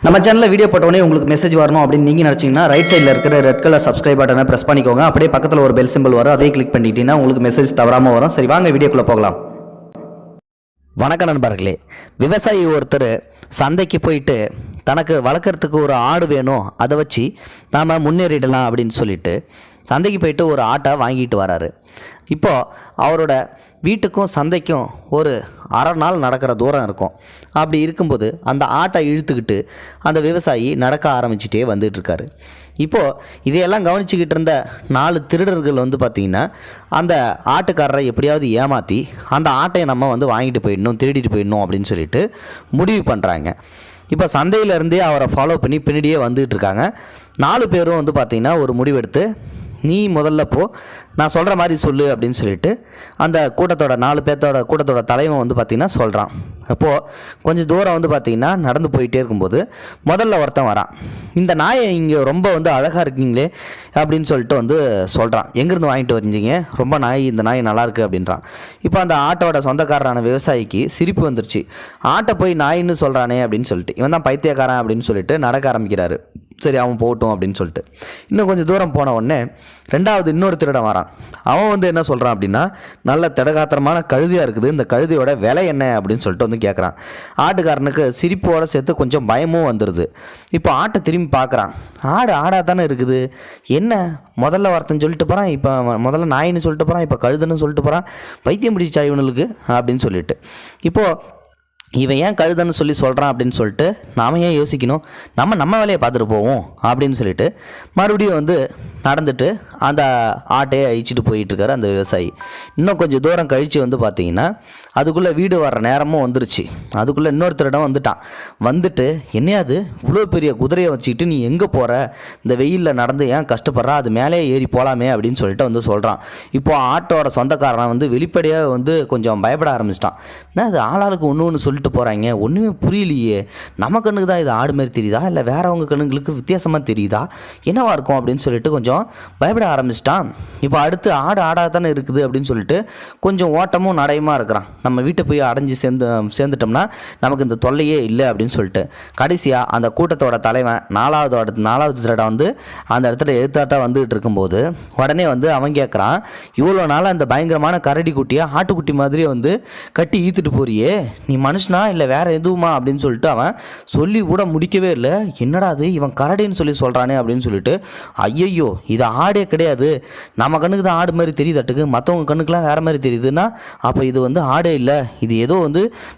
நம்ம சேனலில் வீடியோ போட்டோடனே உங்களுக்கு மெசேஜ் வரணும் அப்படின்னு நீங்கள் நினச்சிங்கன்னா ரைட் சைடில் இருக்கிற ரெட் கலர் சப்ஸ்கிரைப் பட்டனை ப்ரெஸ் பண்ணிக்கோங்க. அப்படியே பக்கத்தில் ஒரு பெல் சிம்பிள் வரும், அதையும் கிளிக் பண்ணிட்டீங்கன்னா உங்களுக்கு மெசேஜ் தவறாமல் வரும். சரி, வாங்க வீடியோக்குள்ளே போகலாம். வணக்கம் நண்பர்களே. விவசாயி ஒருத்தர் சந்தைக்கு போயிட்டு தனக்கு வளர்க்குறதுக்கு ஒரு ஆடு வேணும், அதை வச்சு நாம் முன்னேறிடலாம் அப்படின்னு சொல்லிட்டு சந்தைக்கு போயிட்டு ஒரு ஆட்டை வாங்கிட்டு வராரு. இப்போது அவரோட வீட்டுக்கும் சந்தைக்கும் ஒரு அரை நாள் நடக்கிற தூரம் இருக்கும். அப்படி இருக்கும்போது அந்த ஆட்டை இழுத்துக்கிட்டு அந்த விவசாயி நடக்க ஆரம்பிச்சிட்டே வந்துட்டுருக்காரு. இப்போது இதையெல்லாம் கவனிச்சிக்கிட்டு இருந்த 4 திருடர்கள் பார்த்திங்கன்னா அந்த ஆட்டுக்காரரை எப்படியாவது ஏமாற்றி அந்த ஆட்டையை நம்ம வாங்கிட்டு போயிடணும், திருடிட்டு போயிடணும் அப்படின்னு சொல்லிட்டு முடிவு பண்ணுறாங்க. இப்போ சந்தையிலேருந்தே அவரை ஃபாலோ பண்ணி பின்னாடியே வந்துகிட்டு இருக்காங்க. 4 பேரும் பார்த்திங்கன்னா ஒரு முடிவெடுத்து, நீ முதல்ல போ, நான் சொல்கிற மாதிரி சொல்லு அப்படின்னு சொல்லிட்டு அந்த கூட்டத்தோட 4 பேர்த்தோட கூட்டத்தோட தலைவன் பார்த்திங்கன்னா சொல்கிறான். அப்போது கொஞ்சம் தூரம் பார்த்திங்கன்னா நடந்து போயிட்டே இருக்கும்போது முதல்ல ஒருத்தன் வரான். இந்த நாயை இங்கே ரொம்ப அழகாக இருக்கீங்களே அப்படின்னு சொல்லிட்டு சொல்கிறான். எங்கேருந்து வாங்கிட்டு வரீங்க, ரொம்ப இந்த நாய் நல்லாயிருக்கு அப்படின்றான். இப்போ அந்த ஆட்டோட சொந்தக்காரரான விவசாயிக்கு சிரிப்பு வந்துருச்சு. ஆட்டை போய் நாயின்னு சொல்கிறானே அப்படின்னு சொல்லிட்டு இவன் தான் பைத்தியக்காரன் அப்படின்னு சொல்லிட்டு நடக்க ஆரம்பிக்கிறாரு. சரி, அவன் போகட்டும் அப்படின்னு சொல்லிட்டு இன்னும் கொஞ்சம் தூரம் போன உடனே ரெண்டாவது இன்னொரு திருடன் வரான். அவன் என்ன சொல்கிறான் அப்படின்னா, நல்ல திடகாத்திரமான கழுதியாக இருக்குது, இந்த கழுதியோட விலை என்ன அப்படின்னு சொல்லிட்டு கேட்குறான். ஆட்டுக்காரனுக்கு சிரிப்போடு சேர்த்து கொஞ்சம் பயமும் வந்துடுது. இப்போ ஆட்டை திரும்பி பார்க்குறான். ஆடாக தானே இருக்குது, என்ன முதல்ல ஒருத்தன் சொல்லிட்டு போகிறான், இப்போ முதல்ல நாயின்னு சொல்லிட்டு போகிறான், இப்போ கழுதுன்னு சொல்லிட்டு போகிறான், பைத்தியம் பிடிச்சா இவனுக்கு அப்படின்னு சொல்லிட்டு இப்போது இவன் ஏன் கழுதன்னு சொல்கிறான் அப்படின்னு சொல்லிட்டு நாம் ஏன் யோசிக்கணும், நம்ம வேலையை பார்த்துட்டு போவோம் அப்படின்னு சொல்லிட்டு மறுபடியும் நடந்துட்டு அந்த ஆட்டையை அழிச்சிட்டு போயிட்டுருக்காரு அந்த விவசாயி. இன்னும் கொஞ்சம் தூரம் கழித்து பார்த்தீங்கன்னா அதுக்குள்ளே வீடு வர்ற நேரமும் வந்துருச்சு. அதுக்குள்ளே இன்னொருத்தரிடம் வந்துட்டு என்னையாது இவ்வளோ பெரிய குதிரையை வச்சுக்கிட்டு நீ எங்கே போகிற, இந்த வெயிலில் நடந்து ஏன் கஷ்டப்படுறா, அது மேலே ஏறி போகலாமே அப்படின்னு சொல்லிட்டு சொல்கிறான். இப்போது ஆட்டோட சொந்தக்காரன் வெளிப்படையாக கொஞ்சம் பயப்பட ஆரம்பிச்சிட்டான். அது ஆளாளுக்கு ஒன்று சொல்லிட்டு போகிறாங்க, ஒன்றுமே புரியலையே, நம்ம கண்ணுக்கு தான் இது ஆடு மாதிரி தெரியுதா இல்லை வேறவங்க கண்ணுங்களுக்கு வித்தியாசமாக தெரியுதா, என்னவா இருக்கும் அப்படின்னு சொல்லிட்டு கொஞ்சம் பயப்பட ஆரம்பிச்சிட்டான். இப்போ அடுத்து ஆடாக தானே இருக்குது அப்படின்னு சொல்லிட்டு கொஞ்சம் ஓட்டமும் நடையுமா இருக்கிறான். நம்ம வீட்டை போய் அடைஞ்சு சேர்ந்துட்டோம்னா நமக்கு இந்த தொல்லையே இல்லை அப்படின்னு சொல்லிட்டு கடைசியாக அந்த கூட்டத்தோட தலைவன் நாலாவது திருடன் அந்த இடத்துல எதிர்த்தாட்டாக வந்துகிட்டு இருக்கும்போது உடனே அவன் கேட்குறான், இவ்வளோ நாளாக அந்த பயங்கரமான கரடி குட்டியை ஆட்டுக்குட்டி மாதிரி கட்டி ஈத்துட்டு போறியே, நீ மனுஷனா இல்லை வேற எதுவுமா அப்படின்னு சொல்லிட்டு அவன் சொல்லி கூட முடிக்கவே இல்லை. என்னடா அது இவன் கரடின்னு சொல்கிறானே அப்படின்னு சொல்லிட்டு, ஐயையோ இது ஆடே கிடையாது, நம்ம கண்ணுக்கு தான் ஆடு மாதிரி தெரியுதாட்டுக்கு, மற்றவங்க கண்ணுக்குலாம் வேறு மாதிரி தெரியுதுன்னா அப்போ இது ஆடே இல்லை, இது ஏதோ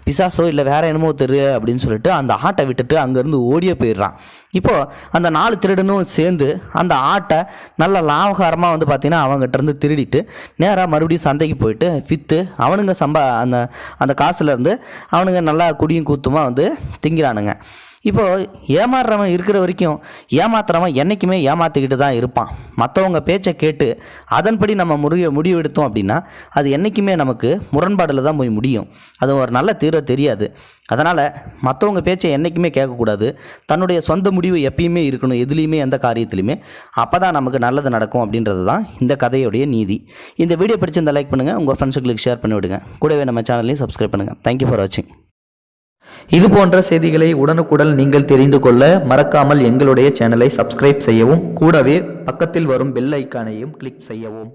பிசாசோ இல்லை வேற என்னமோ தெரியல அப்படின்னு சொல்லிட்டு அந்த ஆட்டை விட்டுட்டு அங்கேருந்து ஓடியே போயிடுறான். இப்போது அந்த 4 திருடனும் சேர்ந்து அந்த ஆட்டை நல்ல லாபகாரமாக பார்த்தீங்கன்னா அவங்ககிட்ட திருடிட்டு நேராக மறுபடியும் சந்தைக்கு போயிட்டு விற்று அவனுங்க அந்த காசுலேருந்து அவனுங்க நல்லா குடியும் கூத்துமா திங்கிறானுங்க. இப்போது ஏமாறுறவன் இருக்கிற வரைக்கும் ஏமாத்துறவன் என்றைக்குமே ஏமாற்றிக்கிட்டு தான் இருப்பான். மற்றவங்க பேச்சை கேட்டு அதன்படி நம்ம முடிவு எடுத்தோம் அப்படின்னா அது என்றைக்குமே நமக்கு முரண்பாடில் தான் போய் முடியும். அது ஒரு நல்ல தீர்வு தெரியாது. அதனால் மற்றவங்க பேச்சை என்றைக்குமே கேட்கக்கூடாது. தன்னுடைய சொந்த முடிவு எப்பயுமே இருக்கணும் எதுலேயுமே, எந்த காரியத்துலையுமே. அப்போ தான் நமக்கு நல்லது நடக்கும் அப்படின்றது தான் இந்த கதையுடைய நீதி. இந்த வீடியோ பிடிச்சிருந்தால் லைக் பண்ணுங்கள், உங்கள் ஃப்ரெண்ட்ஸுங்களுக்கு ஷேர் பண்ணி விடுங்க. கூடவே நம்ம சேனலையும் சப்ஸ்கிரைப் பண்ணுங்கள். தேங்க்யூ ஃபார் வாட்சிங். இது போன்ற செய்திகளை உடனுக்குடன் நீங்கள் தெரிந்து கொள்ள மறக்காமல் எங்களுடைய சேனலை சப்ஸ்கிரைப் செய்யவும், கூடவே பக்கத்தில் வரும் பெல் ஐக்கானையும் கிளிக் செய்யவும்.